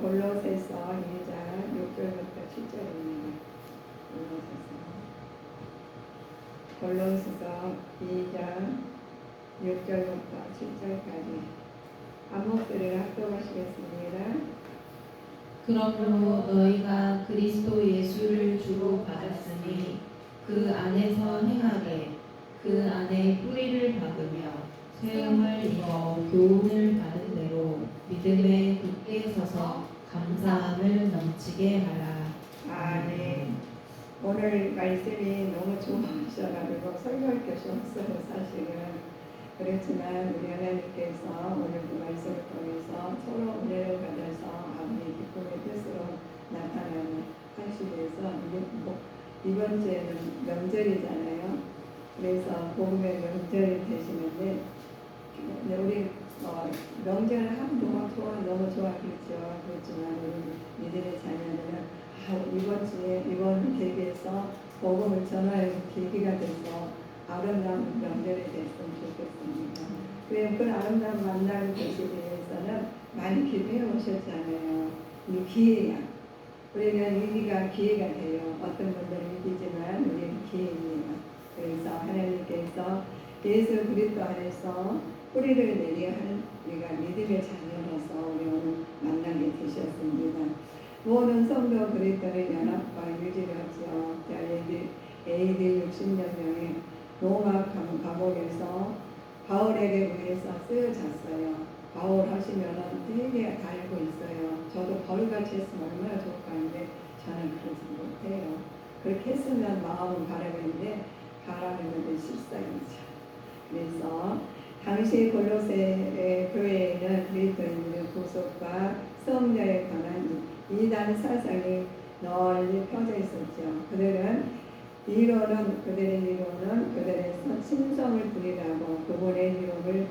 골로새서 2장 6절부터 7절입니다. 골로새서 2장 6절부터 7절까지 한 목소리를 합독하시겠습니다. 그러므로 너희가 그리스도 예수를 주로 받았으니 그 안에서 행하게 그 안에 뿌리를 박으며 세움을 입어 교훈을 받은 대로 믿음에 굳게 서서 감사함을 넘치게 하라. 아멘. 오늘 말씀이 너무 좋으셔가지고 설교할 것이 없어요. 사실은 그렇지만 우리 하나님께서 오늘 그 말씀을 통해서 서로 은혜를 받아서 아버지 기쁨의 뜻으로 나타나는 하시면서 이번 주에는 명절이잖아요. 그래서 복음의 명절이 되시는데 우리 명절 하면 너무 좋아 그렇죠. 그렇지만 우리 믿음의 자녀들은 이번 주에 이번 계기에서 복음을 전할 계기가 돼서 아름다운 명절이 됐으면 좋겠습니다. 왜 그 아름다운 만남이 되시기 위해서는 많이 기도해 오셨잖아요. 이 기회야. 우리는 위기가 기회가 돼요. 어떤 분들은 위기지만 우리는 기회입니다. 그래서 하나님께서 예수 그리스도 안에서 뿌리를 내려야 하는 우리가 믿음의 자녀로서 우리 오늘 만나게 되셨습니다. 모든 성도 그리스도의 연합과 유지를 하죠. AD 60년경에 로마 감옥에서 바울에게 의해서 쓰여졌어요. 바울 하시면은 되게 다 알고 있어요. 저도 바울같이 했으면 얼마나 좋을까 하는데 저는 그러지 못해요. 그렇게 했으면 마음은 바라는데 바라는 것은 실상이죠. 그래서 당시 골로새 교회에는 그리스도인들의 구속과 성녀에 관한 이단 사상이 널리 펴져 있었죠. 그들의 이론은 그들에서 신성을 부인하고 그분의 이름을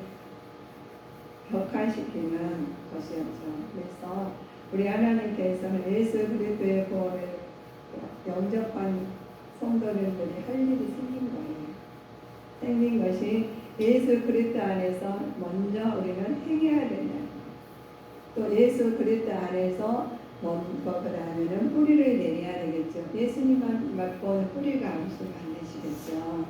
격화시키는 것이었죠. 그래서 우리 하나님께서는 예수 그리스도의 구원을 영접한 성도들이 할 일이 생긴 것이 예수 그리스도 안에서 먼저 우리는 행해야 된다. 또 예수 그리스도 안에서 그 다음에는 뿌리를 내려야 되겠죠. 예수님만 맛본 뿌리가 없으면 안 되시겠죠.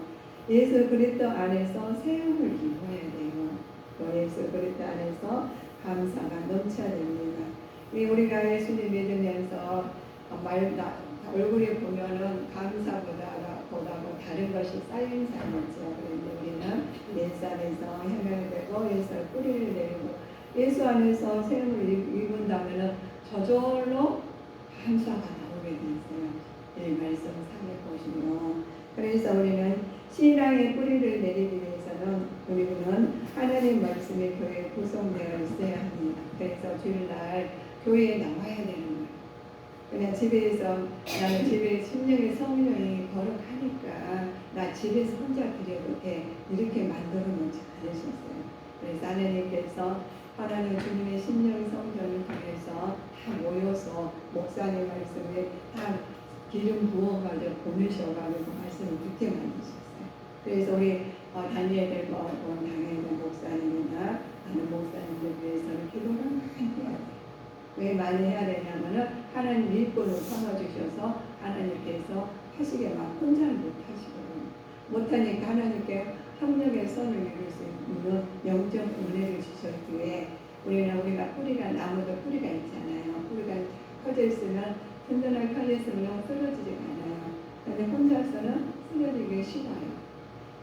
예수 그리스도 안에서 세움을 입어야 돼요. 또 예수 그리스도 안에서 감사가 넘쳐야 됩니다. 우리가 예수님 믿으면서 얼굴에 보면은 감사보다 다른 것이 쌓인 삶이죠. 그런데 우리는 예수 안에서 해명되고 예수 뿌리를 내리고 예수 안에서 세움을 입은다면은 저절로 감사가 나오게 되어요. 이 말씀 상에 보시면 그래서 우리는 신앙의 뿌리를 내리기 위해서는 우리는 하나님 말씀의 교회에 구성되어 있어야 합니다. 그래서 주일날 교회에 나와야 되는 거예요. 그냥 집에서 나는 집에 심령의 성령이 거룩하니까 나 집에서 혼자 드려도 돼 이렇게 만들어 놓지 않으셨어요. 그래서 하나님께서 하나님 주님의 심령의 성령을 통해서 다 모여서 목사님 말씀에 다 기름 부어가지고 보내셔가지고 말씀을 듣게 만드셨어요. 그래서 우리 다니엘을 당해있는 목사님이나 하는 목사님들 위해서는 기도를 많이 해야 돼요. 왜 많이 해야 되냐면은 하나님 일꾼을 삼아주셔서 하나님께서 하시게 막 혼자는 못하시거든요. 못하니까 하나님께 협력의 선을 이룰 수 있는 영적 은혜를 주셨기에 우리가 뿌리가 나무도 뿌리가 있잖아요. 뿌리가 커져 있으면 든든하게 커져 있으면 쓰러지지 않아요. 그런데 혼자서는 쓰러지기 쉬워요.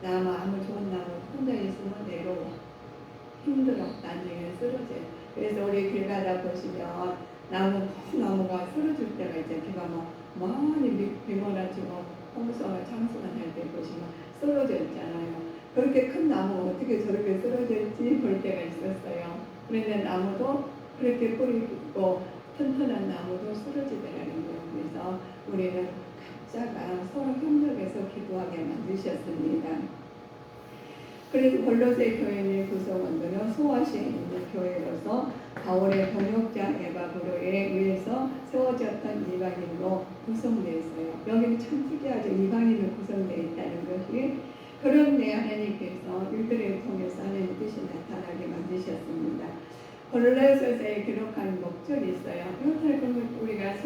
아무 좋은 나무 혼자 있으면 외로워. 힘들어. 나중에 쓰러져요. 그래서 우리 길 가다 보시면 나무가 쓰러질 때가 있잖아요. 비가 많이 비 몰아주고 홍수가 창수가 날 때 보시면 쓰러져 있잖아요. 그렇게 큰 나무 어떻게 저렇게 쓰러질지 볼 때가 있었어요. 그런데 나무도 그렇게 뿌리 있고 튼튼한 나무도 쓰러지더라는 거예요. 그래서 우리는 각자가 서로 협력해서 기도하게 만드셨습니다. 그래서 골로새 교회의 구성원들은 소아시아에 있는 교회로서 바울의 번역자 에바브로에 의해서 세워졌던 이방인으로 구성되어 있어요. 여기는 참 특이하죠. 이방인으로 구성되어 있다는 것이. 그런데 하나님께서 이들을 통해서 하나님의 뜻이 나타나게 만드셨습니다. 골로새서에 기록한 목적이 있어요. 이거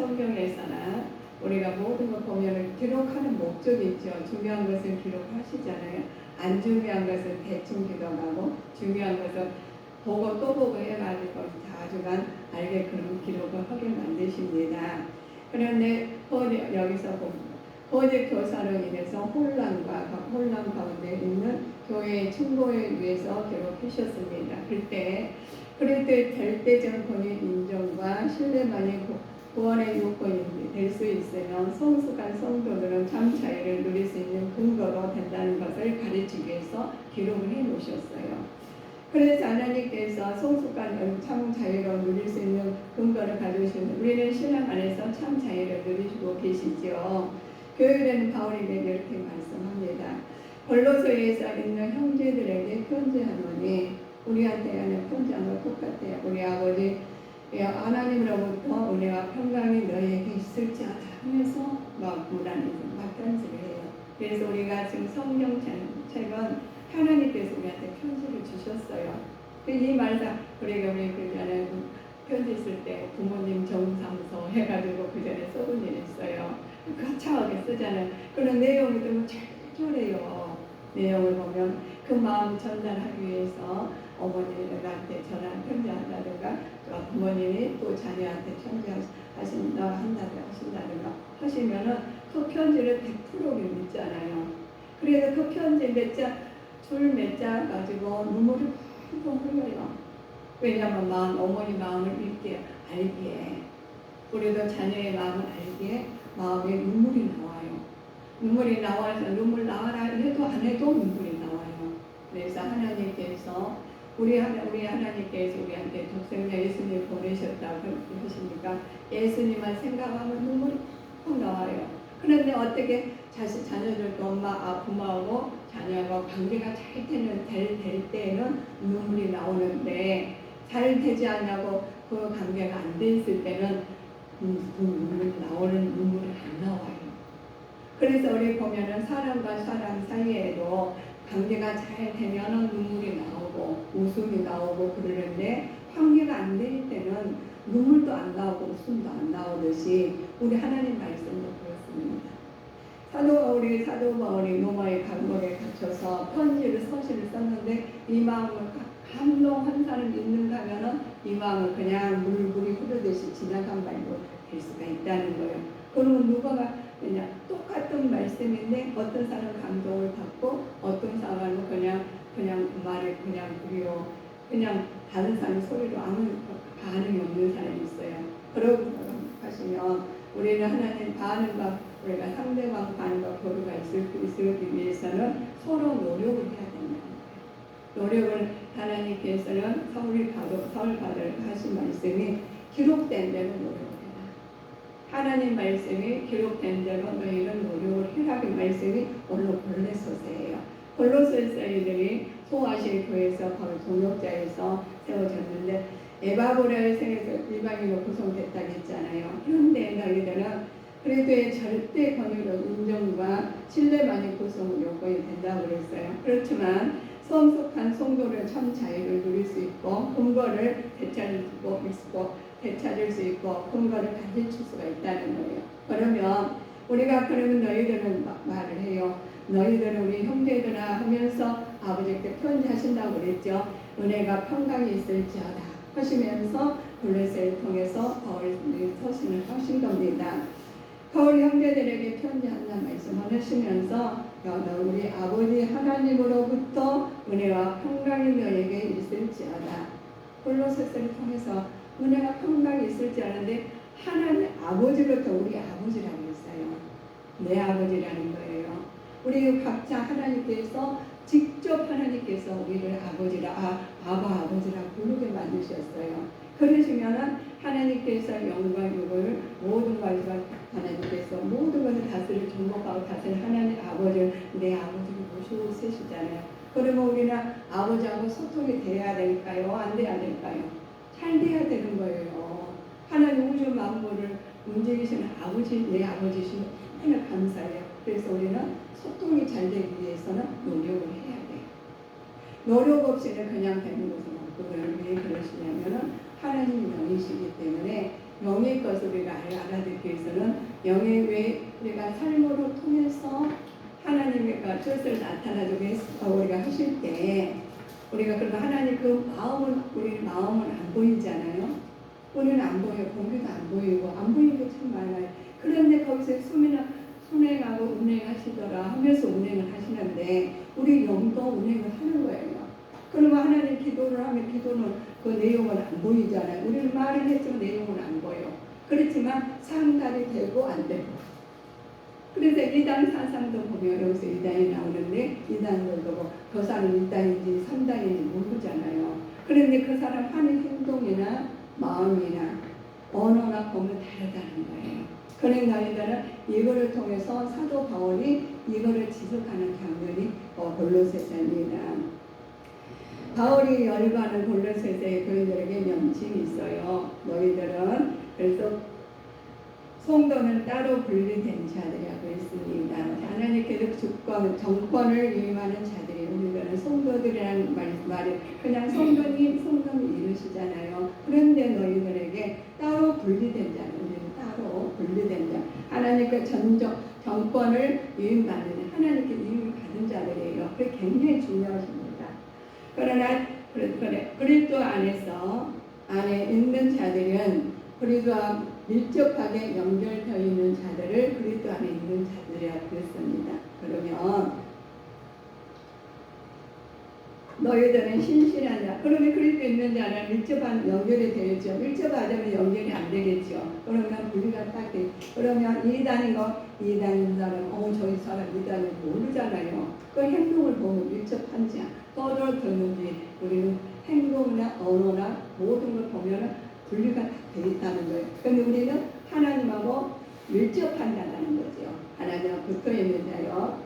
성경에서나 우리가 모든 것 보면 기록하는 목적이 있죠. 중요한 것은 기록하시잖아요. 안 중요한 것은 대충 기록하고 중요한 것은 보고 또 보고 해가지고 자주간 알게끔 기록을 하게 만드십니다. 그런데 여기서 보면 거짓 교사로 인해서 혼란 가운데 있는 교회의 충고에 위해서 기록하셨습니다. 그럴 때 절대적 본인 인정과 신뢰만이 구원의 요건이 될 수 있으면 성숙한 성도들은 참 자유를 누릴 수 있는 근거로 된다는 것을 가르치기 위해서 기록을 해 놓으셨어요. 그래서 하나님께서 성숙한 참 자유를 누릴 수 있는 근거를 가져오시는 우리는 신앙 안에서 참 자유를 누리시고 계시죠. 교회는 바울에게 이렇게 말씀합니다. 골로새에서 있는 형제들에게 편지하노니 우리한테 하는 편지한 것 똑같아요. 우리 아버지 하나님으로부터 은혜와 평강이 너희에게 있을지어다 하면서 막 편지를 해요. 그래서 우리가 지금 성경책은 하나님께서 우리한테 편지를 주셨어요. 이 말상 우리가 그 전에 편지 쓸 때 부모님 정상서 해가지고 그 전에 써본 일이 있어요. 거창하게 쓰잖아요. 그런 내용이 너무 절절해요. 내용을 보면 그 마음 전달하기 위해서 어머니한테 전화 편지한다든가 부모님이 또 자녀한테 하신다든가 하시면은 그 편지를 100% 믿잖아요. 그래서 그 편지 몇 자 가지고 눈물이 펑펑 흘려요. 왜냐하면 어머니 마음을 알기에 우리도 자녀의 마음을 알기에 마음에 눈물이 나와요. 눈물이 나와서 눈물 나와라 해도 안 해도 눈물이 나와요. 그래서 하나님께서 우리 하나님께서 우리한테 독생자 예수님 보내셨다고 하시니까 예수님만 생각하면 눈물이 펑 나와요. 그런데 어떻게 자녀들도 부모하고 자녀하고 관계가 잘 될 때는 눈물이 나오는데 잘 되지 않냐고 그 관계가 안 돼 있을 때는 눈물이 안 나와요. 그래서 우리 보면은 사람과 사람 사이에도 관계가 잘 되면은 눈물이 나오고 웃음이 나오고 그러는데 관계가 안 될 때는 눈물도 안 나오고 웃음도 안 나오듯이 우리 하나님 말씀도 그렇습니다. 사도 바울이 로마의 감옥에 갇혀서 서신을 썼는데 이 마음을 감동한 사람이 있는가 하면은 이 마음은 그냥 물이 흐르듯이 지나간 말로 될 수가 있다는 거예요. 그러면 누가 그냥 똑같은 말씀인데 어떤 사람은 감동을 받고 어떤 사람은 그냥 그 말에 그냥 다른 사람 소리로 아무 반응이 없는 사람이 있어요. 그러고 하시면 우리는 하나님 우리가 상대방 반응과 교류가 있기 위해서는 서로 노력을 해야 된다는 거예요. 노력을 하나님께서는 서울 가들 하신 말씀이 기록된 대로 노력을 해라. 하나님 말씀이 기록된 대로 너희는 노력을 해라. 그 말씀이 오늘 골로새서예요. 골로새서인들이 소아시아 교회에서 바로 동역자에서 세워졌는데 에바브라의 생에서 이방인으로 구성됐다고 했잖아요. 그런데 너희들은 그래도의 절대 권위로 인정과 신뢰만이 구성 요건이 된다고 그랬어요. 그렇지만 성숙한 성도를 참 자유를 누릴 수 있고 근거를 되찾을 수 있고 근거를 가르칠 수가 있다는 거예요. 그러면 너희들은 말을 해요. 너희들은 우리 형제들아 하면서 아버지께 편지하신다고 그랬죠. 은혜가 평강이 있을지어다 하시면서 골로새를 통해서 바울의 서신을 하신 겁니다. 바울 형제들에게 편지한다는 말씀을 하시면서 우리 아버지 하나님으로부터 은혜와 평강이 너에게 있을지어다. 골로새서를 통해서 은혜와 평강이 있을지어다인데 하나님 아버지로부터 우리 아버지라고 했어요. 내 아버지라는 거예요. 우리 각자 직접 하나님께서 우리를 아버지라 부르게 만드셨어요. 그러시면은 하나님께서 영광을 모든 것을 하나님께서 모든 것을 다스릴 정복하고 다스릴 하나님 아버지를 내 아버지를 모시고 쓰시잖아요. 그러면 우리는 아버지하고 소통이 돼야 될까요? 안 돼야 될까요? 잘 돼야 되는 거예요. 하나님 우주 만물을 움직이시는 내 아버지시면 정말 감사해요. 그래서 우리는 소통이 잘 되기 위해서는 노력을 해야 돼요. 노력 없이는 그냥 되는 것은 없고 왜 그러시냐면은 하나님이 영이시기 때문에 영의 것을 우리가 알아듣기 위해서는 영의 왜 우리가 삶으로 통해서 하나님의 뜻을 나타나주게 우리가 하실 때 우리가 그러면 하나님 그 마음은 우리 마음은 안 보이잖아요. 우리는 안 보여요. 공기도 안 보이고 안 보이는 게 참 많아요. 그런데 거기서 순행하고 운행하시더라 하면서 운행을 하시는데 우리 영도 운행을 하는 거예요. 그러면 하나님 기도를 하면 기도는 그 내용은 안 보이잖아요. 우리는 말을 했지만 내용은 안 보여. 그렇지만 상달이 되고 안 되고. 그래서 이단 사상도 보면 여기서 이단이 나오는데 이단도 보고 그 사람은 이단인지 삼단인지 모르잖아요. 그런데 그 사람 하는 행동이나 마음이나 언어나 보면 다르다는 거예요. 그러니까 너희들은 이거를 통해서 사도 바울이 이거를 지속하는 장면이 골로새서입니다. 바울이 열반을 골로새서의 교인들에게 명칭이 있어요. 너희들은 그래서 성도는 따로 분리된 자들이라고 했습니다. 하나님께서 주권, 정권을 위임하는 자들이 우리들은 성도들이라는 말이 그냥 성도님 이루시잖아요. 그런데 너희들에게 따로 분리된 자는 우리는 따로 분리된 자. 하나님께 정권을 위임받는 하나님께 위임받은 자들이에요. 그게 굉장히 중요하십니다. 그러나 그리스도 안에 있는 자들은 그리스도와 밀접하게 연결되어 있는 자들을 그리스도 안에 있는 자들이라고 그랬습니다. 그러면 너희들은 신실한 자. 그러면 그리스도 있는 자는 밀접한 연결이 되겠죠. 밀접하자면 연결이 안 되겠죠. 그러면 우리가 딱 그러면 이단인 사람, 저희 사람 이단을 모르잖아요. 그 행동을 보면 밀접한지 떠들었는지 우리는 행동이나 언어나 모든 걸 보면 분리가 다 되어 있다는 거예요. 그런데 우리는 하나님하고 밀접한다는 거죠. 하나님하고 붙어 있는 자요.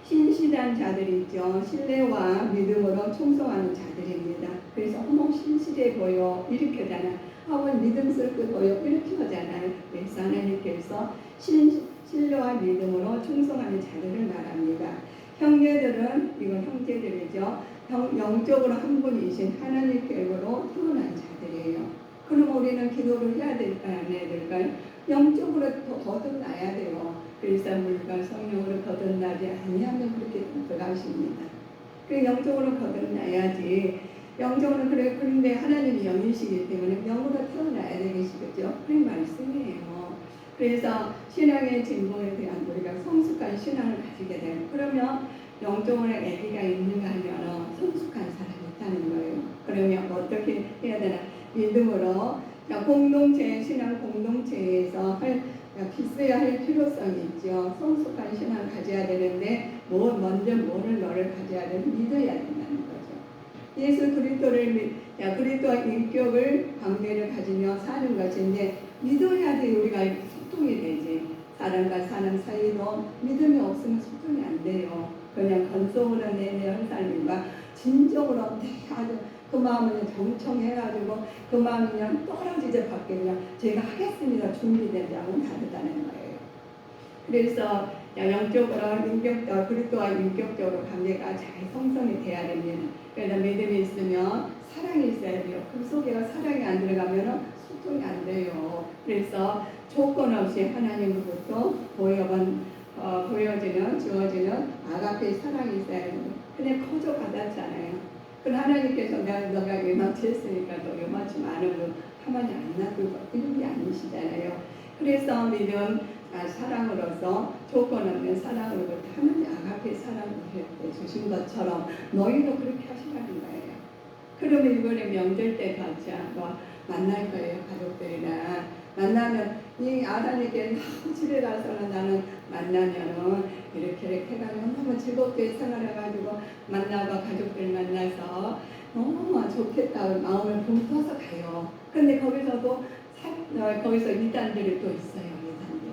신실한 자들이 있죠. 신뢰와 믿음으로 충성하는 자들입니다. 그래서 어머 신실해 보여 이렇게 하잖아요. 어머 믿음스럽게 보여 이렇게 하잖아요. 그래서 하나님께서 신뢰와 믿음으로 충성하는 자들을 말합니다. 형제들은 이건 형제들이죠. 영적으로 한 분이신 하나님께로 태어난 자들이에요. 그럼 우리는 기도를 해야 될까요? 안 해야 될까요? 영적으로 더 거듭나야 돼요. 그래서 물과 성령으로 거듭나지 아니하면 그렇게 들어가십니다. 그 영적으로 거듭나야지. 영적으로 그런데 하나님이 영이시기 때문에 영으로 태어나야 되겠죠. 그런 말씀이에요. 그래서 신앙의 진보에 대한 우리가 성숙한 신앙을 가지게 돼요. 그러면 영적으로 애기가 있는가 하면 성숙한 사람이 있다는 거예요. 그러면 어떻게 해야 되나? 믿음으로 공동체, 신앙 공동체에서 있어야 할 필요성이 있죠. 성숙한 신앙을 가져야 되는데 먼저 너를 가져야 되는 믿어야 된다는 거죠. 예수 그리스도와 인격을 관계를 가지며 사는 것인데 믿어야지 우리가 소통이 되지. 사람과 사람 사이도 믿음이 없으면 소통이 안 돼요. 그냥 건성으로 내는 삶과 진정으로 아주 그 마음을 경청해가지고 그 마음이 그냥 떨어지지 밖에 그냥 제가 하겠습니다. 준비된 자는 다르다는 거예요. 그래서 영적으로 그리스도와 인격적으로 관계가 잘 성성이 돼야 됩니다. 그래서 믿음이 있으면 사랑이 있어야 돼요. 그 속에 사랑이 안 들어가면 소통이 안 돼요. 그래서 조건 없이 하나님으로부터 주어지는 아가페 사랑이 있어야 돼요. 근데 거저 받았잖아요. 그럼 하나님께서 너가 요만치 했으니까 너 요만치 많으면 가만히 안 놔두고 이런 게 아니시잖아요. 그래서 믿음 사랑으로서 조건 없는 사랑으로부터 하나님 아가페 사랑을 주신 것처럼 너희도 그렇게 하시라는 거예요. 그러면 이번에 명절 때 같이 만날 거예요. 가족들이랑 만나면 이 아담에게 집에 가서는 나는 만나면은 이렇게 해가지고 너무 즐겁게 생활해가지고 만나고 가족들 만나서 너무 좋겠다 마음을 붕떠서 가요. 근데 거기서 이단들이 또 있어요. 이단들이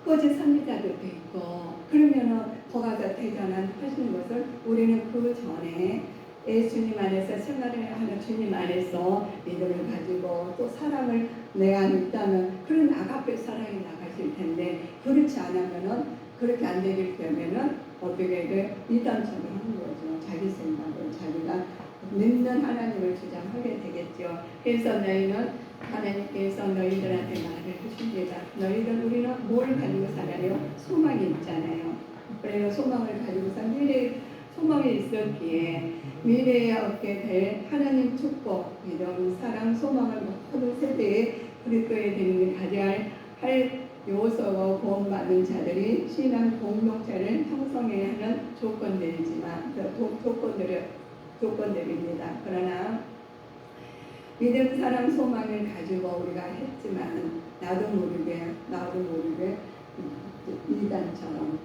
거짓 선지자들도 있고 그러면은 거기서 대전하시는 것을 우리는 그 전에 예수님 안에서 생활을 하는 주님 안에서 믿음을 가지고 또 사랑을 내 안에 있다면 그런 아가페 사랑이 나가실 텐데 그렇지 않으면은 그렇게 안 되기 때문에는 어떻게 돼? 이단처럼 하는 거죠. 자기 생각을 자기가 믿는 하나님을 주장하게 되겠죠. 그래서 너희는 하나님께서 너희들한테 말을 하십니다. 너희들 우리는 뭘 가지고 살아요? 소망이 있잖아요. 그래요. 소망을 가지고서 미래 소망이 있었기에 미래에 얻게 될 하나님 축복, 믿음, 사랑, 소망을 모든 세대에 그리스도에 되는 가져야 할 요소로 구원받는 자들이 신앙 공동체를 형성해야 하는 조건들입니다. 그러나 믿음, 사랑, 소망을 가지고 우리가 했지만 나도 모르게 이단처럼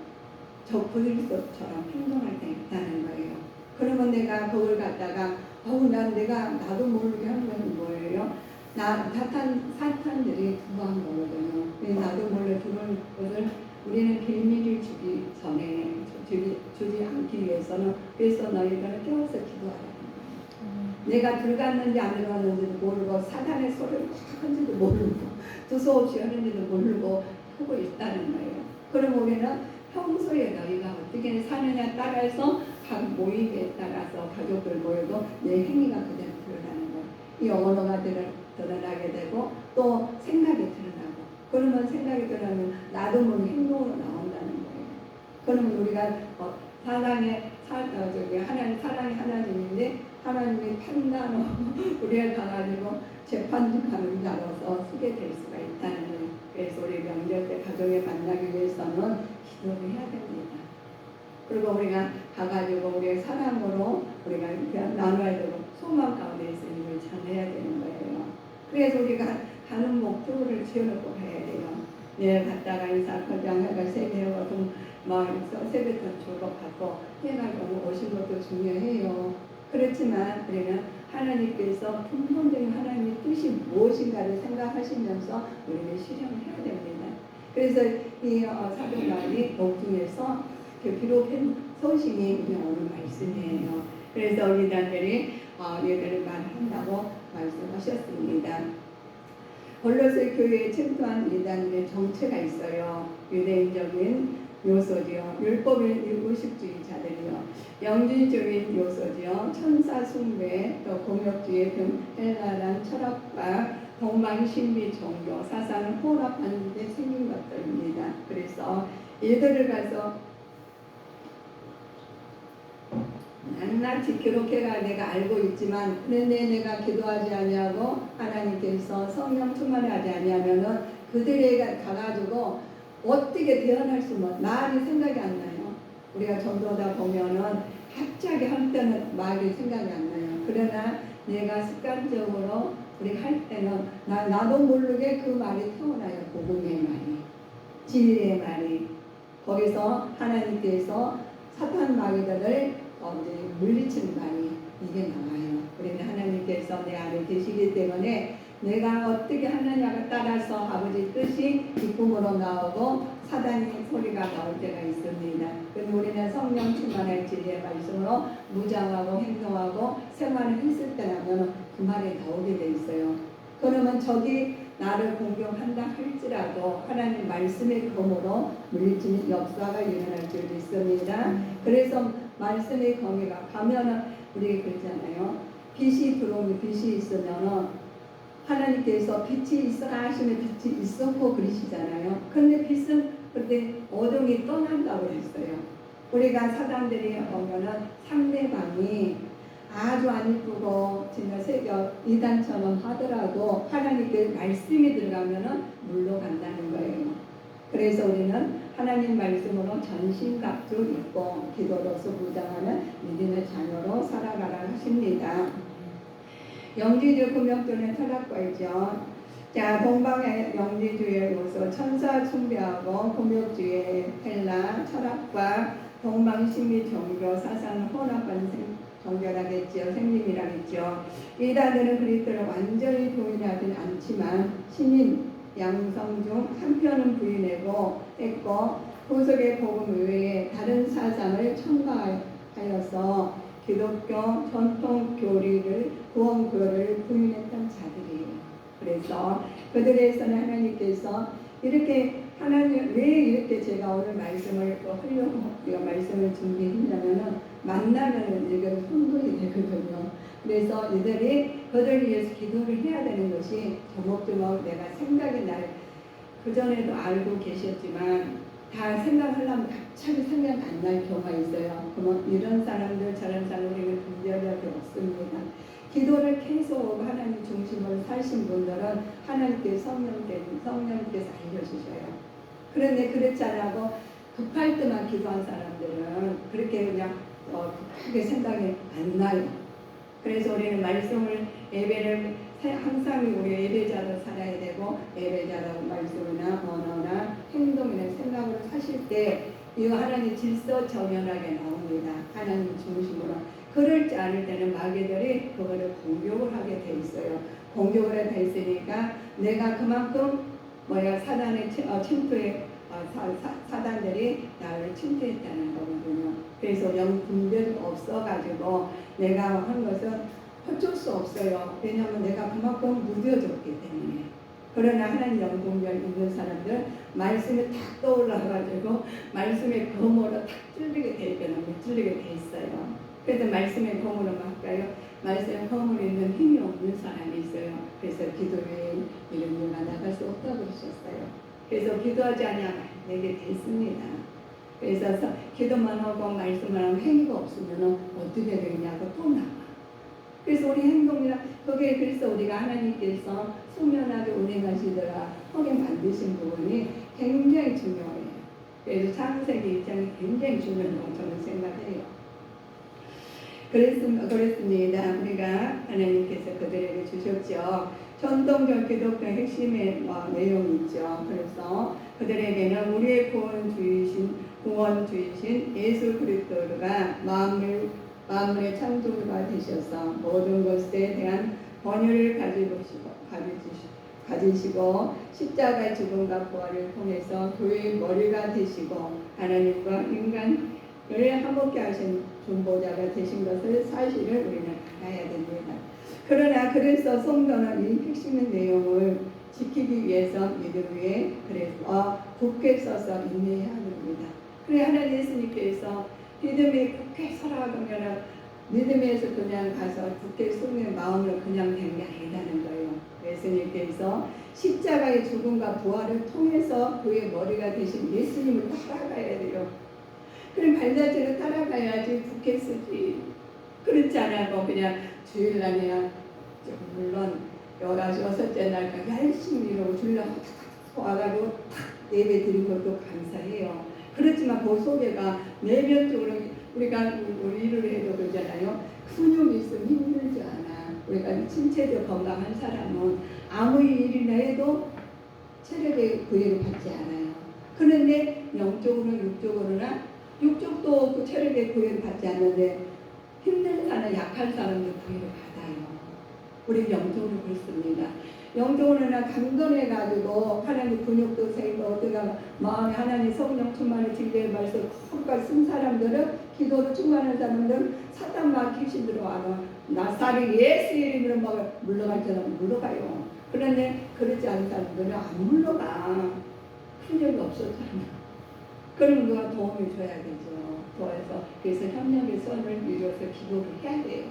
그리스도처럼 행동할 때 있다는 거예요. 그러면 내가 그걸 갖다가 나도 모르게 하는 건 뭐예요? 사탄들이 두번 거거든요. 나도 몰래 들어온 것을 우리는 비밀을 주지 않기 위해서는 그래서 너희들은 깨워서 기도하라는 거예요. 내가 들어갔는지 안 들어갔는지도 모르고 사탄의 소리를 막 하는지도 모르고 두서없이 하는지도 모르고 하고 있다는 거예요. 그럼 우리는 평소에 너희가 어떻게 사느냐에 따라서 각 모임에 따라서 가족들 모여도 내 행위가 그대로 드러나는 거예요. 이 언어가 드러나게 되고 또 생각이 드러나고 그러면 생각이 드러나면 나도 모르는 행동으로 나온다는 거예요. 그러면 우리가 사랑의 하나님인데 하나님의 판단으로 우리가 가가지고 재판하는 자로서 쓰게 될 수가 있다는 거예요. 그래서 우리 명절 때 가정에 만나기 위해서는 기도를 해야 됩니다. 그리고 우리가 가가지고 우리의 사랑으로 우리가 나눠야 되고 소망 가운데 있으님을 전해야 되는 거예요. 그래서 우리가 가는 목표를 지어놓고 가야 돼요. 내일 갔다가 인사과장 해가 세배하고 세뱃돈 주고 받고 해가지고 오신 것도 중요해요. 그렇지만 우리는 하나님께서 근본적인 하나님의 뜻이 무엇인가를 생각하시면서 우리는 실행해야 됩니다. 그래서 이 사도 바울이 옥중에서 비록한 소식이 오늘 말씀이에요. 그래서 이단들이 얘들을 말한다고 말씀하셨습니다. 골로새 교회에 침투한 이단들의 정체가 있어요. 유대인적인 요소지요. 율법의 의식주의자들이요. 영지주의 요소지요. 천사 숭배, 또 공역주의 등 헬라란 철학과 동방신비 종교 사상을 혼합하는 데 생긴 것들입니다. 그래서 이들을 가서 낱낱이 기록해가 내가 알고 있지만 그런데 내가 기도하지 아니하고 하나님께서 성령 충만하지 아니하면은 그들에게 가가지고 어떻게 대언할 수 없는 말이 생각이 안 나요. 우리가 전도다 보면은 갑자기 할 때는 말이 생각이 안 나요. 그러나 내가 습관적으로 우리 할 때는 나도 모르게 그 말이 태어나요. 복음의 말이, 진리의 말이. 거기서 하나님께서 사탄 마귀들을 물리치는 말이 이게 나와요. 우리는 하나님께서 내 안에 계시기 때문에 내가 어떻게 하느냐에 따라서 아버지 뜻이 기쁨으로 나오고 사단의 소리가 나올 때가 있습니다. 그럼 우리는 성령 충만할 진리의 말씀으로 무장하고 행동하고 생활을 했을 때라면 그 말이 나오게 돼 있어요. 그러면 적이 나를 공격한다 할지라도 하나님 말씀의 검으로 물리치는 역사가 일어날 줄 믿습니다. 그래서 말씀의 검이가 가면은 우리 그러잖아요. 빛이 들어오면 빛이 있으면은 하나님께서 빛이 있어라 하시면 빛이 있었고 그러시잖아요. 그런데 빛은 그런데 어둠이 떠난다고 했어요. 우리가 사람들이 보면은 상대방이 아주 안 이쁘고 진짜 세력 이단처럼 하더라도 하나님께 말씀이 들어가면은 물러간다는 거예요. 그래서 우리는 하나님 말씀으로 전신갑주 입고 기도로서 무장하는 믿음의 자녀로 살아가라 하십니다. 영지주 금욕주는 철학과이죠. 자, 동방의 영지주의 요소 천사 숭배하고 금욕주의 헬라 철학과 동방신비 종교 사상을 혼합한 종교라겠죠. 생림이라겠죠. 이단들은 그리스도를 완전히 부인하진 않지만 신인 양성 중 한 편은 부인하고 했고 후속의 복음 외에 다른 사상을 첨가하여서 기독교 전통 교리를 구원교를 부인했던 자들이에요. 그래서 그들에서는 하나님께서 이렇게 하나님 왜 이렇게 제가 오늘 말씀을 또 하려고 우리가 말씀을 준비했냐면은 만나면은 이게 혼돈이 되거든요. 그래서 그들을 위해서 기도를 해야 되는 것이 조목조목 내가 생각이 그전에도 알고 계셨지만 다 생각하려면 갑자기 생각 안 날 경우가 있어요. 그러면 이런 사람들 저런 사람들에게 분별력이 없습니다. 기도를 계속 하나님 중심으로 사신 분들은 하나님께서 성령께서 알려주셔요. 그런데 그렇지 않고 급할 때만 기도한 사람들은 그렇게 그냥 급하게 생각이 안 나요. 그래서 우리는 말씀을 예배를 항상 우리 예배자로 살아야 되고 예배자로 말씀이나 언어나 행동이나 생각으로 사실 때 이거 하나님 질서 정연하게 나옵니다. 하나님 중심으로. 그럴 줄 않을 때는 마귀들이 그거를 공격을 하게 돼 있어요. 공격을 돼 있으니까 내가 그만큼 사단의 침투에 사단들이 나를 침투했다는 거거든요. 그래서 영 분별이 없어가지고 내가 한 것은 어쩔 수 없어요. 왜냐하면 내가 그만큼 무뎌졌기 때문에. 그러나 하나님 영 분별 있는 사람들 말씀이 탁 떠올라가지고 말씀의 검으로 탁 찔리게 돼 있거나 찔리게 돼 있어요. 그래서 말씀의 검으로 할까요? 말씀의 검으로 있는 힘이 없는 사람이 있어요. 그래서 기도에 이런 일가 나갈 수 없다고 그러셨어요. 그래서 기도하지 않으면 내게 됐습니다. 그래서 기도만 하고 말씀을 하면 행위가 없으면 어떻게 되느냐고 또 나와. 그래서 우리 행동이나 거기에 그래서 우리가 하나님께서 소면하게 운행하시더라 하게 만드신 부분이 굉장히 중요해요. 그래서 창세기 입장이 굉장히 중요하다고 저는 생각해요. 그랬습니다. 우리가 하나님께서 그들에게 주셨죠. 전통적 기독교 핵심의 내용이 있죠. 그래서 그들에게는 우리의 구원 주이신 예수 그리스도가 만물의 창조주가 되셔서 모든 것에 대한 권위를 가지시고 십자가의 죽음과 부활을 통해서 교회의 머리가 되시고 하나님과 인간을 화목케 하신 중보자가 되신 것을 사실을 우리는 알아야 됩니다. 그러나 그래서 성도는 이 핵심의 내용을 지키기 위해서 믿음 위에 그래서 굳게 서서 인내해야 합니다. 그래 하나님 예수님께서 믿음이 굳게 서라 그러면 믿음에서 그냥 가서 굳게 서는 마음으로 그냥 된 게 아니라는 거예요. 예수님께서 십자가의 죽음과 부활을 통해서 그의 머리가 되신 예수님을 따라가야 돼요. 그럼 발자취를 따라가야지 굳게 서지. 그렇지 않고 그냥 주일날이야 물론 6째 날까지 열심히 이러고 주일날 와가지고 탁 예배 드린 것도 감사해요. 그렇지만 그 속에가 내면적으로 우리가 일을 해도 그러잖아요. 근육이 있으면 힘들지 않아. 우리가 신체적 건강한 사람은 아무 일이나 해도 체력의 구애를 받지 않아요. 그런데 영적으로나 육적도 그 체력의 구애를 받지 않는데 힘든 사람, 약한 사람들 구애를 받아요. 우리 영적으로 그렇습니다. 영적으로나 강건해가지고 하나님 근육도 세고 어디가 마음에 하나님 성령 충만을 진리의 말씀 콕 쓴 사람들은 기도로 충만한 사람들은 사탄 막 귀신 들어와서 나사렛 예수 이름으로 막 물러갈 때는 물러가요. 그런데 그렇지 않은 사람들은 안 물러가. 힘력이 없었잖아. 그럼 누가 도움을 줘야 되죠. 그래서 협력의 선을 이루어서 기도를 해야 돼요.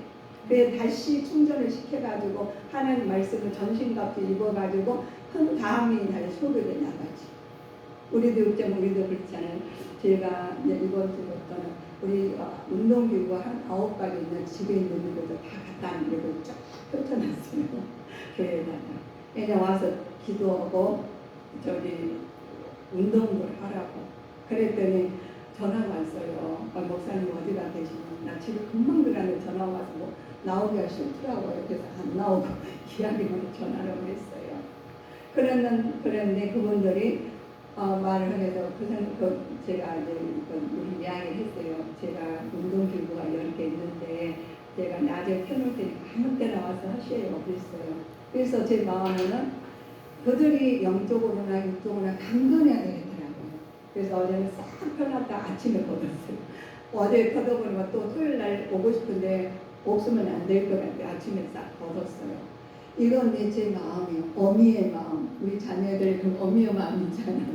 그래 다시 충전을 시켜가지고 하나님 말씀을 전신갑주 입어가지고 한 다음에 다시 소리를 나가지. 우리도 그렇잖아요. 제가 이번 주부터는 우리 운동기구가 한 9가지 있는 집에 있는 것도 다 갖다 놓고 쫙 펼쳐놨어요. 교회에다가. 그냥 와서 기도하고 운동을 하라고. 그랬더니 전화가 왔어요. 목사님 어디가 계시면 나 집에 금방 들어가는데 전화가 와서 나오기가 싫더라고요. 그래서 안 나오고 이야기만 전화를 했어요. 그런데 그분들이 말을 해서 제가 이제 우리 이야기를 했어요. 제가 운동기구가 10개 있는데 제가 낮에 펴놓을 테니까 아무 때나 와서 하셔요. 그랬어요. 그래서 제 마음에는 그들이 영적으로나 육적으로나 강건해야 되겠더라고요. 그래서 어제는 싹 펴놨다 아침에 걷었어요. 어제 걷어보니까 또 토요일날 오고 싶은데 없으면 안 될 것 같아. 아침에 싹 걷었어요. 이건 제 마음이요. 어미의 마음. 우리 자녀들 그 어미의 마음 있잖아요.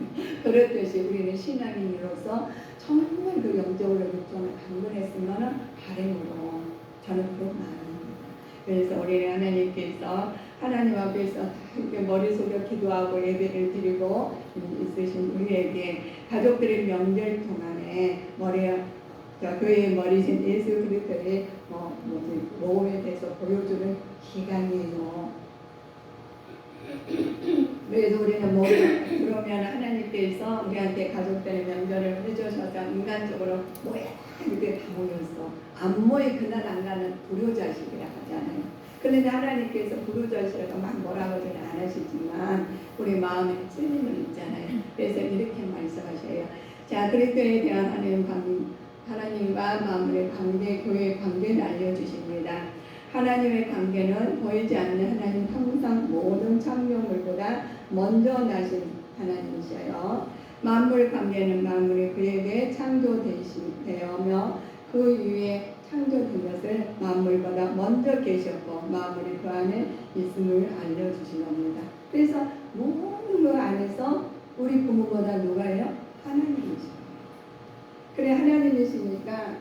그렇듯이 우리는 신앙인으로서 정말 그 영적으로 육적으로 강건했으면 바람으로 저는 그런 마음입니다. 그래서 우리 하나님께서 하나님 앞에서 이렇게 머리 숙여 기도하고 예배를 드리고 있으신 우리에게 가족들의 명절 동안에 교회의 머리신 예수 그리스도의 모험에 대해서 보여주는 기간이에요. 그래서 우리는 그러면 하나님께서 우리한테 가족들의 명절을 해주셔서 인간적으로 뭐야 이렇게 다 모였어. 안 모이 그날 안 가는 불효자식이라 하잖아요. 그런데 하나님께서 불효자식이라고 막 뭐라고는 안 하시지만 우리 마음에 찔림은 있잖아요. 그래서 이렇게 말씀하셔요. 자, 그리스도에 대한 하나님과 마음의 관계, 교회의 관계를 알려주십니다. 하나님의 관계는 보이지 않는 하나님 항상 모든 창조물보다 먼저 나신 하나님이셔요. 만물 관계는 만물이 그에게 창조되어며 그 위에 창조된 것을 만물보다 먼저 계셨고 만물이 그 안에 있음을 알려주신 겁니다. 그래서 모든 그 안에서 우리 부모보다 누가요? 하나님이시죠. 그래 하나님이시니까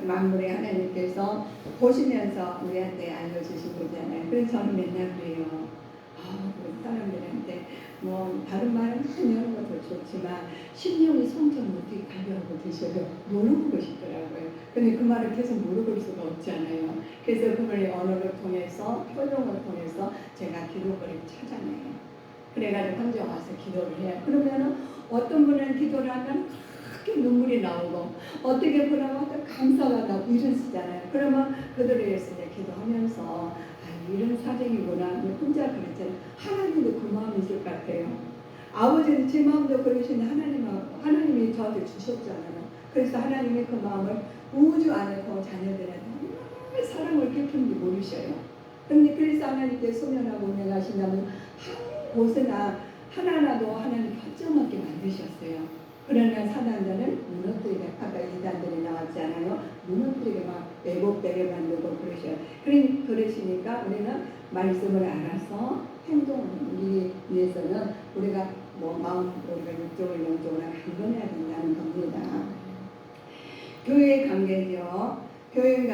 만물의 하나님께서 보시면서 우리한테 알려주신 거잖아요. 그래서 저는 맨날 그래요. 그 사람들한테 다른 말은 이런 것도 좋지만 심령이 성전 어떻게 가려고 드셔요? 물어보고 싶더라고요. 근데 그 말을 계속 물어볼 수가 없잖아요. 그래서 그분의 언어를 통해서 표정을 통해서 제가 기도거리를 찾아내요. 그래가지고 혼자 와서 기도를 해요. 그러면은 어떤 분은 기도를 하면 크게 눈물이 나오고 어떻게 보면 감사하다고 이러시잖아요. 그러면 그들을 위해서 기도하면서 이런 사정이구나. 혼자 그랬잖아요. 하나님도 그 마음이 있을 것 같아요. 아버지는 제 마음도 그러시는데 하나님이 저한테 주셨잖아요. 그래서 하나님이 그 마음을 우주 안에 더 자녀들한테 정말 사랑을 깊은지 모르셔요. 그런데 그래서 하나님께 소면하고 운행하신다면 한 곳에나 하나라도 하나님 결정하게 만드셨어요. 그러나 사단들은 무너뜨리게 아까 이단들이 나왔잖아요. 무너뜨리게 막 왜곡되게 만들고 그러셔요. 그러시니까 우리는 말씀을 알아서 행동을 위해서는 우리가 우리가 육적을 영적으로 강건해야 된다는 겁니다. 교회의 관계죠. 교회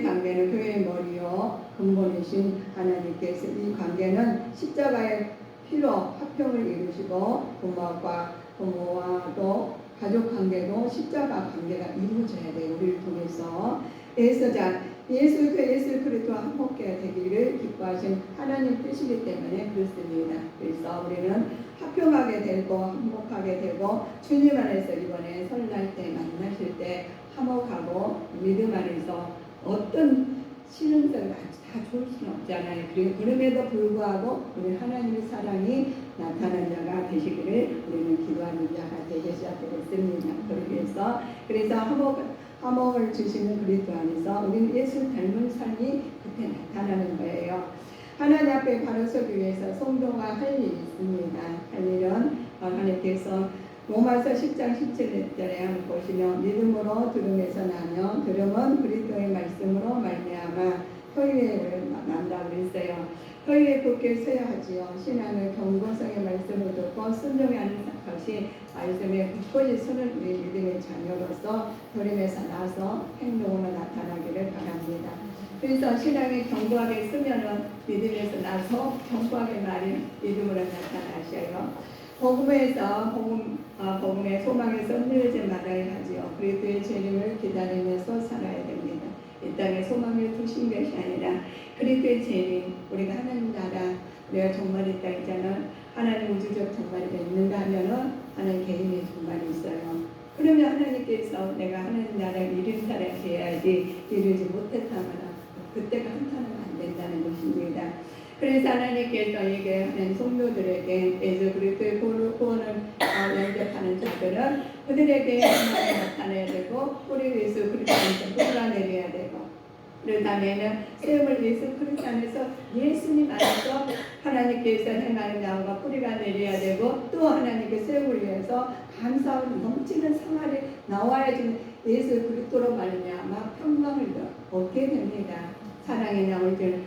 관계는 교회의 머리요 근본이신 하나님께서 이 관계는 십자가의 피로 화평을 이루시고 부모와도 가족 관계도 십자가 관계가 이루어져야 돼요. 우리를 통해서. 예수 그리스도와 화목해야 되기를 기뻐하신 하나님 뜻이기 때문에 그렇습니다. 그래서 우리는 화평하게 되고 화목하게 되고 주님 안에서 이번에 설날 때 만나실 때 화목하고 믿음 안에서 어떤 신앙생활 다 좋을 수는 없잖아요. 그럼에도 불구하고 우리 하나님의 사랑이 나타나는 자가 되시기를 우리는 기도하는 자가 되셔야 되겠습니다. 그래서 화목을 주시는 그리스도 안에서 우리는 예수 닮은 삶이 그때 나타나는 거예요. 하나님 앞에 바로 서기 위해서 성도가 할 일이 있습니다. 할 일은 하나님께서 로마서 10장 17절에 한번 보시면 믿음으로 들음에서 나며 들음은 그리스도의 말씀으로 말미암아 허위에 난다고 그랬어요. 허위에 굳게 서야 하지요. 신앙의 경건성의 말씀을 듣고 순종하는 것이 말씀에 굳건히 서는 우리 믿음의 자녀로서 들음에서 나서 행동으로 나타나기를 바랍니다. 그래서 신앙이 견고하게 쓰면은 믿음에서 나서 견고하게 말이 믿음으로 나타나셔요. 복음의 소망에서 흔들리지 말아야 하지요. 그리스도의 재림을 기다리면서 살아야 됩니다. 이 땅에 소망을 두신 것이 아니라 그리스도의 재림, 우리가 하나님 나라, 우리가 종말이 있다 있잖아. 하나님 우주적 종말이 있는가 하면은 하나님 개인의 종말이 있어요. 그러면 하나님께서 내가 하나님 나라를 이룬 사람이 돼야지 이루지 못했다면 그때가 한탄하면 안 된다는 것입니다. 그래서 하나님께서 얘기하는 성도들에게 예수 그리스도의 구원을 영접하는 자들은 그들에게 하나님을 나타내야 되고 뿌리 예수 그리스도 안에서 뿌리가 내려야 되고 그 다음에는 세움을 예수 그리스도 안에서 예수님 안에서 하나님께서 행하는 자가 뿌리가 내려야 되고 또 하나님께 세움을 위해서 감사하고 넘치는 생활이 나와야지 예수 그리스도로 말미암아 평강을 얻게 됩니다. 사랑이 나올 때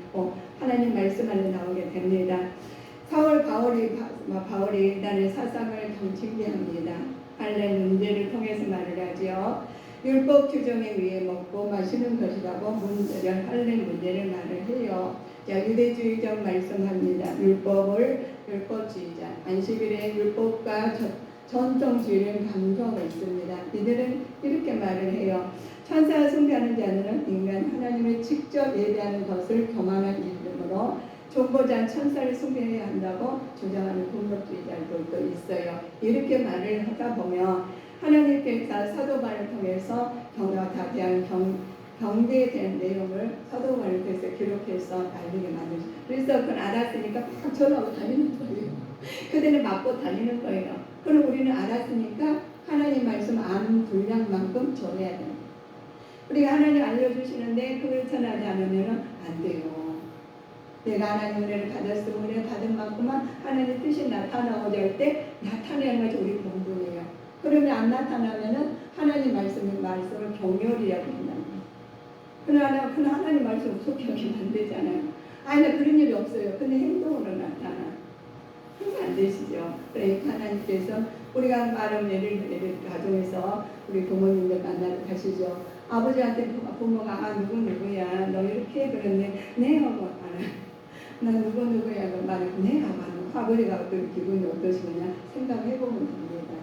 하나님 말씀 안에 나오게 됩니다. 바울이 이단의 사상을 정칭기합니다. 할례 문제를 통해서 말을 하지요. 율법 규정에 의해 먹고 마시는 것이라고 문제를 할례 문제를 말을 해요. 자, 유대주의적 말씀합니다. 율법주의자 안식일에 율법과 전통주의를 강조하고 있습니다. 이들은 이렇게 말을 해요. 천사 숭배하는 자들은 인간 하나님을 직접 예배하는 것을 교만한 이름으로 존보자 천사를 숭배해야 한다고 주장하는 분법주의자들도 있어요. 이렇게 말을 하다 보면 하나님께서 사도 바울을 통해서 경과에 대한 경계에 대한 내용을 사도 바울을 통해서 기록해서 알리게 만들죠. 그래서 그걸 알았으니까 막 전하고 다니는 거예요. 그들은 맞고 다니는 거예요. 그럼 우리는 알았으니까 하나님 말씀 아는 분량만큼 전해야 돼요. 우리가 하나님 알려주시는데 그걸 전하지 않으면 안 돼요. 내가 하나님 은혜를 받았으면 은혜 받은 만큼만 하나님 뜻이 나타나고자 할 때 나타내는 것이 우리 본분이에요. 그러면 안 나타나면은 하나님 말씀을 경멸이라고 한다는 거예요. 그러나 하나님 말씀 속여하면 안 되잖아요. 아니 나 그런 일이 없어요. 근데 행동으로 나타나. 그러면 안 되시죠. 그러니까 하나님께서 우리가 말하면 예를 가정에서 우리 부모님들 만나러 가시죠. 아버지한테 부모가 누구야 너 이렇게 그랬네 네 하고 나 누구야 그 말을 네 하고 아버지가 어떤 기분이 어떠시느냐 생각해보면 됩니다.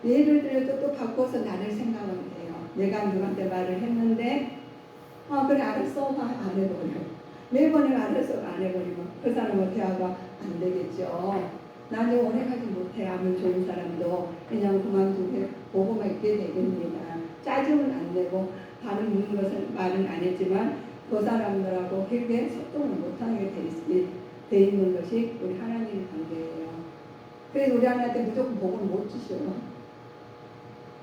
예를 들어서 또 바꿔서 나를 생각하면 돼요. 내가 누구한테 말을 했는데 그래 알았어 안 해버려. 매번에 알았어 안 해버리면 그 사람은 대화가 안 되겠죠. 나는 오래가지 못해 아무리 좋은 사람도 그냥 그만두게 보고만 있게 되겠습니다. 짜증은 안 내고 다른 묻는 것은 말은 안 했지만 그 사람들하고 그렇게 소통을 못하게 돼 있는 것이 우리 하나님 관계예요. 그래서 우리 하나님한테 무조건 복을 못 주셔요.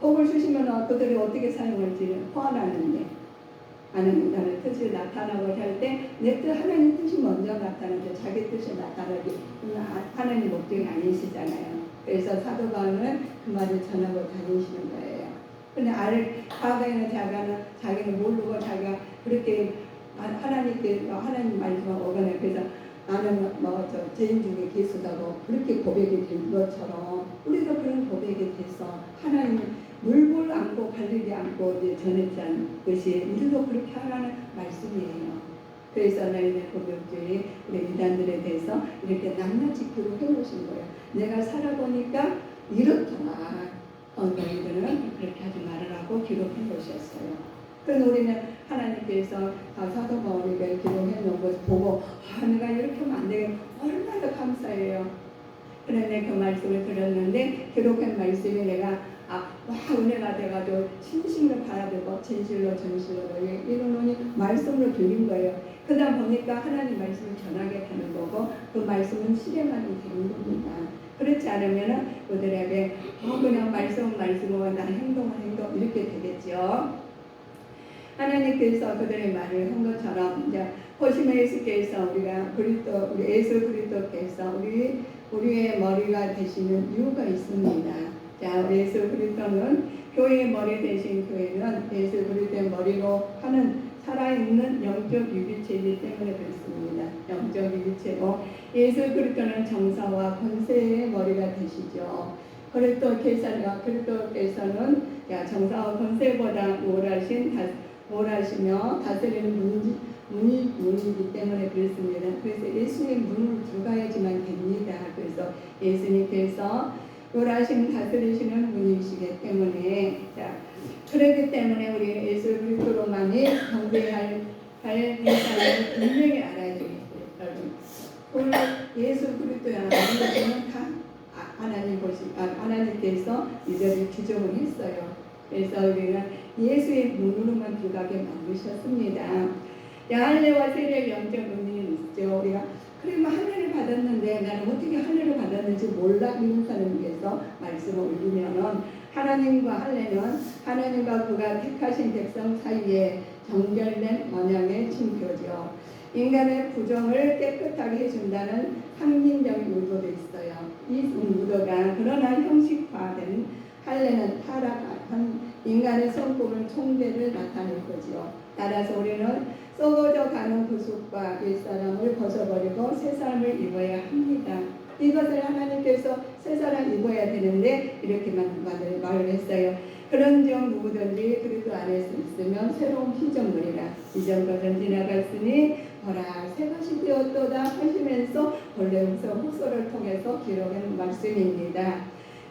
복을 주시면 그들이 어떻게 사용할지를 포함하는데 하나님 나는 뜻이 나타나고자 할 때 내 뜻 하나님 뜻이 먼저 나타나죠. 자기 뜻이 나타나기 하나님 목적이 아니시잖아요. 그래서 사도 바울은 그 말을 전하고 다니시는 거예요. 근데 과거에는 자기는 모르고 자기가 그렇게 하나님 말씀을 어겨내 그래서 나는 죄인 중에 기수다고 그렇게 고백이 된 것처럼 우리도 그런 고백이 돼서 하나님을 물불 안고 갈리지 않고 이제 전했다는 것이 우리도 그렇게 하라는 말씀이에요. 그래서 하나님의 고백주의 우리 이단들에 대해서 이렇게 낱낱이 기록해 놓으신 거예요. 내가 살아보니까 이렇더라. 너희들은 그렇게 하지 말으라고 기록해 놓으셨어요. 그래서 우리는 하나님께서 사도 바울에게 기록해 놓은 것을 보고 내가 이렇게 하면 안 되겠다. 얼마나 감사해요. 그런데 그 말씀을 들었는데 기록한 말씀이 내가 은혜가 돼가지고 진심으로 바라보고 진실로 이런 놈이 말씀으로 들린 거예요. 그 다음 보니까 하나님 말씀을 전하게 되는 거고 그 말씀은 실행하게 되는 겁니다. 그렇지 않으면 그들에게 그냥 말씀은 난 행동 이렇게 되겠죠. 하나님께서 그들의 말을 한 것처럼 이제 보시면 예수께서 우리 예수 그리스도께서 우리의 머리가 되시는 이유가 있습니다. 자, 예수 그리스도는 교회의 머리 되신 교회는 예수 그리스도의 머리로 하는 살아있는 영적 유기체이기 때문에 그렇습니다. 영적 유기체고 예수 그리스도는 정사와 권세의 머리가 되시죠. 그리스도께서는 정사와 권세보다 우월하시며 다스리는 문이기 때문에 그렇습니다. 그래서 예수의 문으로 들어가야지만 됩니다. 그래서 예수님께서 우월하신 다스리시는 분이시기 때문에 그렇기 때문에 우리 예수 그리스도로만이 경배할 대상을 분명히 알아야 되겠어요. 여러분 예수 그리스도의 아무것도는 다 하나님께서 이들을 규정을 했어요. 그래서 우리는 예수의 문으로만 들어가게 만드셨습니다. 할례와 세례의 영적 의미는 있죠. 우리가 그러면 할례를 받았는데 나는 어떻게 할례를 받았는지 몰라 있는 사람에게서 말씀을 올리면은 하나님과 할례는 하나님과 그가 택하신 백성 사이에 정결된 언약의 징표죠. 인간의 부정을 깨끗하게 해준다는 상징적인 의도도 있어요. 이 의도가 그러나 형식화된 할례는 타락한 인간의 성품을 총대를 나타낼 거지요. 따라서 우리는 썩어져 가는 구속과 옛사람을 벗어버리고 새사람을 입어야 합니다. 이것을 하나님께서 새사람 입어야 되는데 이렇게 말을 했어요. 그런즉 누구든지 그리스도 안에 있으면 새로운 피조물이라. 이전 것은 지나갔으니 보라 새 것이 되었도다 하시면서 본래 후서를 통해서 기록한 말씀입니다.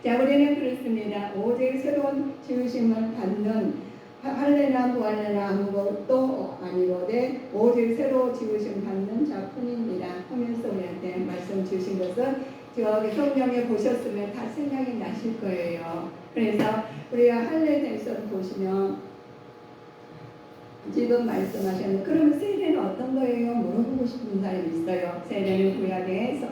자, 우리는 그렇습니다. 오직 새로운 지으심을 받는 할례나 부할례나 아무것도 아니로되 오직 새로 지으심 받는 자뿐입니다 하면서 우리한테 말씀 주신 것은 저기 성경에 보셨으면 다 생각이 나실 거예요. 그래서 우리가 할례에 대해서 보시면 지금 말씀하셨는데 그러면 세례는 어떤 거예요? 물어보고 싶은 사람이 있어요. 세례는 구약에서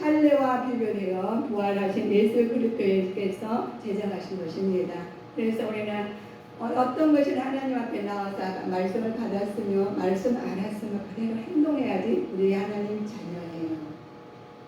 할례와 비교되어 부활하신 예수 그리스도께서 제정하신 것입니다. 그래서 우리는 어떤 것이 하나님 앞에 나와서 말씀을 받았으며 말씀 알았으며 그대로 행동해야지 우리 하나님 자녀예요.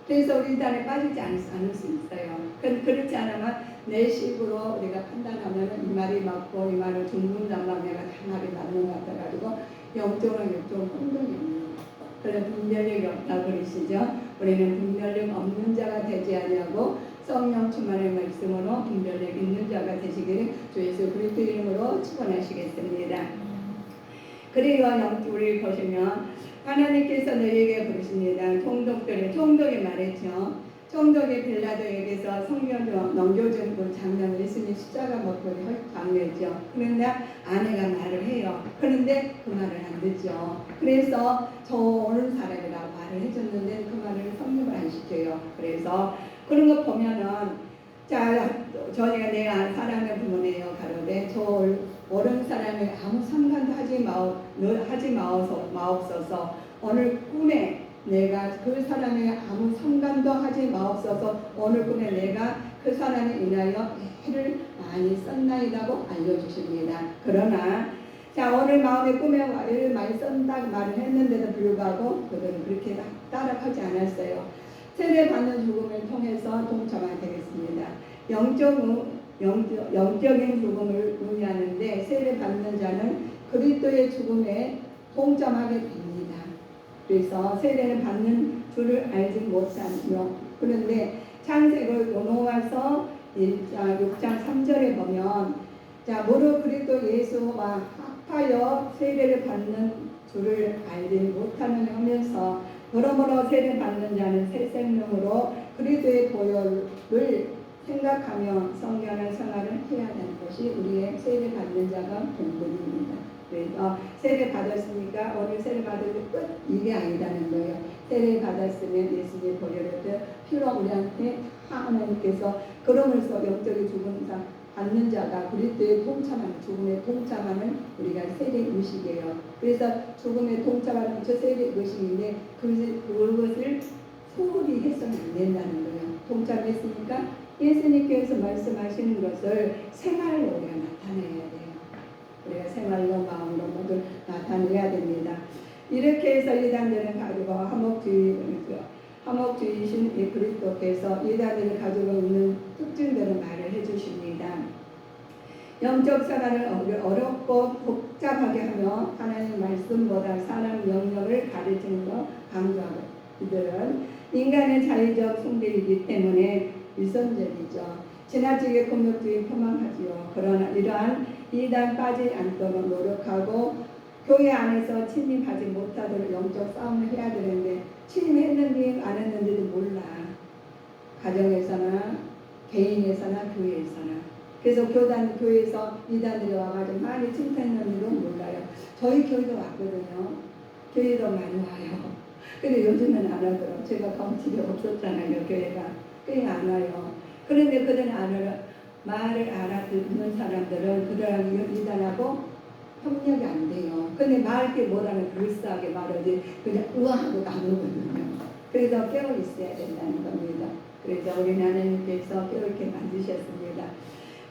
그래서 우리 단에 빠지지 않을 수 있어요. 그렇지 않으면 내 식으로 우리가 판단하면 이 말이 맞고 이 말은 중문장만 내가 다 말이 맞는 것 같아가지고 영적으로 혼돈이 없는 것. 그런 분별력이 없다고 그러시죠. 우리는 분별력 없는 자가 되지 아니하고 성령 충만의 말씀으로 분별력 있는 자가 되시기를 주 예수 그리스도 이름으로 축원하시겠습니다. 그리고 우리 보시면 하나님께서 너희에게 부르십니다. 총독이 말했죠. 총독이 빌라도에게서 성경 넘겨준 그 장면 예수님 십자가 먹고 강요했죠. 그런데 아내가 말을 해요. 그런데 그 말을 안 듣죠. 그래서 저 오는 사람이라고 말을 해줬는데 그 말을 성립을 안 시켜요. 그래서 그런 거 보면은 자, 저희가 내가 사람의 부모네요 가로되 저 어른 사람이 아무 상관도 하지 마옵소서. 오늘 꿈에 내가 그 사람에게 아무 상관도 하지 마옵소서. 오늘 꿈에 내가 그 사람에 인하여 해를 많이 썼나이다고 알려주십니다. 그러나 자 오늘 마음의 꿈에 해를 많이 쓴다고 말을 했는데도 불구하고 그들은 그렇게 따라하지 않았어요. 세례 받는 죽음을 통해서 동참하게 되겠습니다. 영적인 죽음을 의미하는데 세례 받는 자는 그리스도의 죽음에 동참하게 됩니다. 그래서 세례를 받는 줄을 알지 못하며 그런데 창세기 넘어가서 6장 3절에 보면 자 무릇 그리스도 예수와 합하여 세례를 받는 줄을 알지 못하는 하면서 그러므로 세례 받는 자는 새 생명으로 그리스도의 보혈을 생각하며 성결한 생활을 해야 하는 것이 우리의 세례 받는 자가 본분입니다. 그래서 세례 받았으니까 오늘 세례 받을 끝 이게 아니라는 거예요. 세례 받았으면 예수님의 보혈을 피로 우리한테 하나님께서 그러면서 영적인 죽음상 받는 자가 그리스도의 동참하는 죽음에 동참하는 우리가 세례 의식이에요. 그래서 죽음에 동참하는 저 세례 의식인데 그것을 소홀히 해서는 안 된다는 거예요. 동참했으니까 예수님께서 말씀하시는 것을 생활로 우리가 나타내야 돼요. 우리가 생활로 마음으로 모두 나타내야 됩니다. 이렇게 해서 이단들은 가지고 화목주의신 그리스도께서 이단들을 가지고 있는 특징들을 말을 해주십니다. 영적 생활을 어렵고 복잡하게 하며 하나님 말씀보다 사람 영역을 가르치는 것 강조하고 이들은 인간의 자의적 숭배이기 때문에 위선적이죠. 지나치게 공격주의 표방하지요. 그러나 이러한 이단 빠지지 않도록 노력하고 교회 안에서 침입하지 못하도록 영적 싸움을 해야 되는데 침입했는지 안 했는지도 몰라. 가정에서나 개인에서나 교회에서나. 그래서 교회에서 이단들이 와가지고 많이 침입했는지도 몰라요. 저희 교회도 왔거든요. 교회도 많이 와요. 근데 요즘은 안 하더라고요. 제가 검칙이 없었잖아요. 교회가. 꽤 안 와요. 그런데 그들은 안 와요. 말을 알아듣는 사람들은 그들하고 이단하고 협력이 안 돼요. 근데 말할 게 뭐라는 불쌍하게 말하지 그냥 우아하고 가는거든요. 그래서 깨어 있어야 된다는 겁니다. 그래서 우리 하나님께서 깨어있게 만드셨습니다.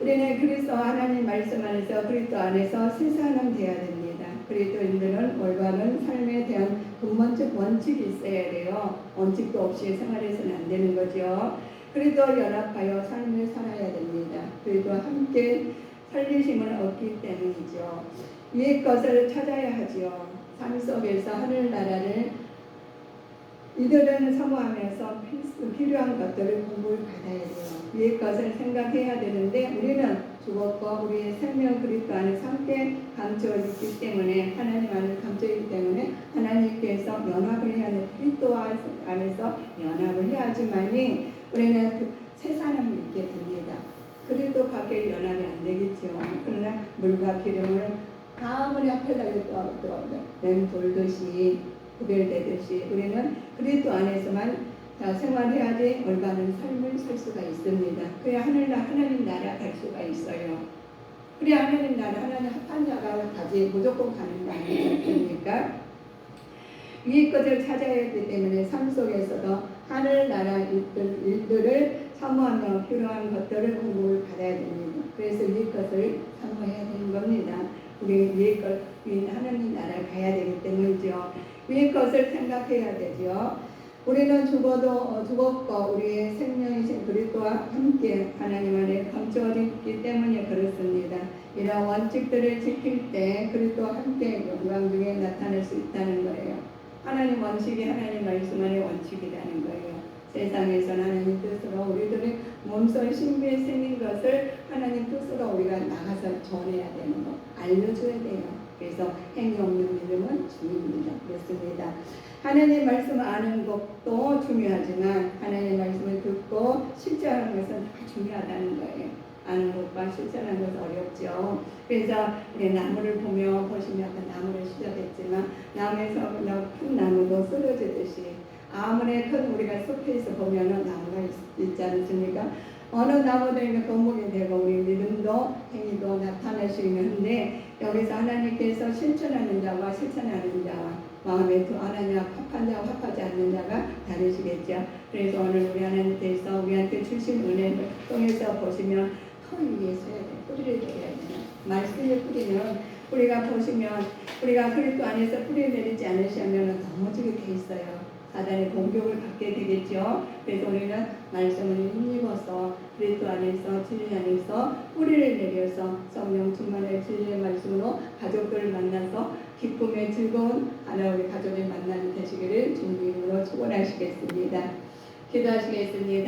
우리는 그리스도 하나님 말씀 안에서 그리스도 안에서 새 사람 되어야 됩니다. 그리스도인들은 올바른 삶에 대한 근본적 원칙이 있어야 돼요. 원칙도 없이 생활해서는 안 되는 거죠. 그리스도 연합하여 삶을 살아야 됩니다. 그리스도 함께 살리심을 얻기 때문이죠. 위의 것을 찾아야 하지요. 삶 속에서 하늘나라를 이들은 사모하면서 필요한 것들을 공부를 받아야 돼요. 위의 것을 생각해야 되는데 우리는 죽었고 우리의 생명 그리스도 안에서 함께 감추어 있기 때문에 하나님 안에 감추어 있기 때문에 하나님께서 연합을 해야 돼. 그리스도 안에서 연합을 해야지만이 우리는 그 새 사람을 있게 됩니다. 그리스도 밖에 연합이 안 되겠죠. 그러나 물과 기름을 아무리 앞에다가 맹돌듯이 구별되듯이 우리는 그리스도 안에서만 생활해야지 올바른 삶을 살 수가 있습니다. 그래야 하나님 나라 갈 수가 있어요. 그래야 하나님 나라 하나님 합한 자가 가지 무조건 가는 거 아니겠습니까? 위의 것을 찾아야 했기 때문에 삶 속에서도 하늘나라 일들을 사모하며 필요한 것들을 공부를 받아야 됩니다. 그래서 위의 것을 사모해야 되는 겁니다. 우리 위의 것, 하나님 나라에 가야 되기 때문이죠. 위의 것을 생각해야 되죠. 우리는 죽었고 우리의 생명이신 그리스도와 함께 하나님 안에 감추어졌기 때문에 그렇습니다. 이런 원칙들을 지킬 때 그리스도와 함께 영광 중에 나타날 수 있다는 거예요. 하나님 원칙이 하나님 말씀 안의 원칙이라는 거예요. 세상에서는 하나님 뜻으로 우리들의 몸소 신비에 생긴 것을 하나님 뜻으로 우리가 나가서 전해야 되는 거, 알려줘야 돼요. 그래서 행위 없는 믿음은 주입니다. 그렇습니다. 하나님 말씀 아는 것도 중요하지만 하나님 말씀을 듣고 실천하는 것은 다 중요하다는 거예요. 아는 것과 실천하는 것은 어렵죠. 그래서 우리 나무를 보시면 아까 나무를 시작했지만 나무에서 큰 나무도 쓰러지듯이 아무리 큰 우리가 숲에서 보면은 나무가 있지 않습니까? 어느 나무들이 건물이 되고 우리 믿음도 행위도 나타날 수 있는데 여기서 하나님께서 실천하는 자와 실천하는 자와 마음에 하나님 합한 자와 합하지 않는 자가 다르시겠죠. 그래서 오늘 우리 하나님께서 우리한테 주신 은혜를 통해서 보시면 터 위에 서야 돼. 뿌리를 내려야 되나? 말씀의 뿌리는 우리가 보시면 우리가 그리스도 안에서 뿌리를 내리지 않으시면 넘어지게 돼 있어요. 사단의 공격을 받게 되겠죠. 그래서 우리는 말씀을 힘입어서 그리스도 안에서 진리 안에서 뿌리를 내려서 성령 충만의 진리의 말씀으로 가족들을 만나서 기쁨의 즐거운 하나님의 가족의 만남이 되시기를 주님으로 축원하시겠습니다. 기도하시겠습니다.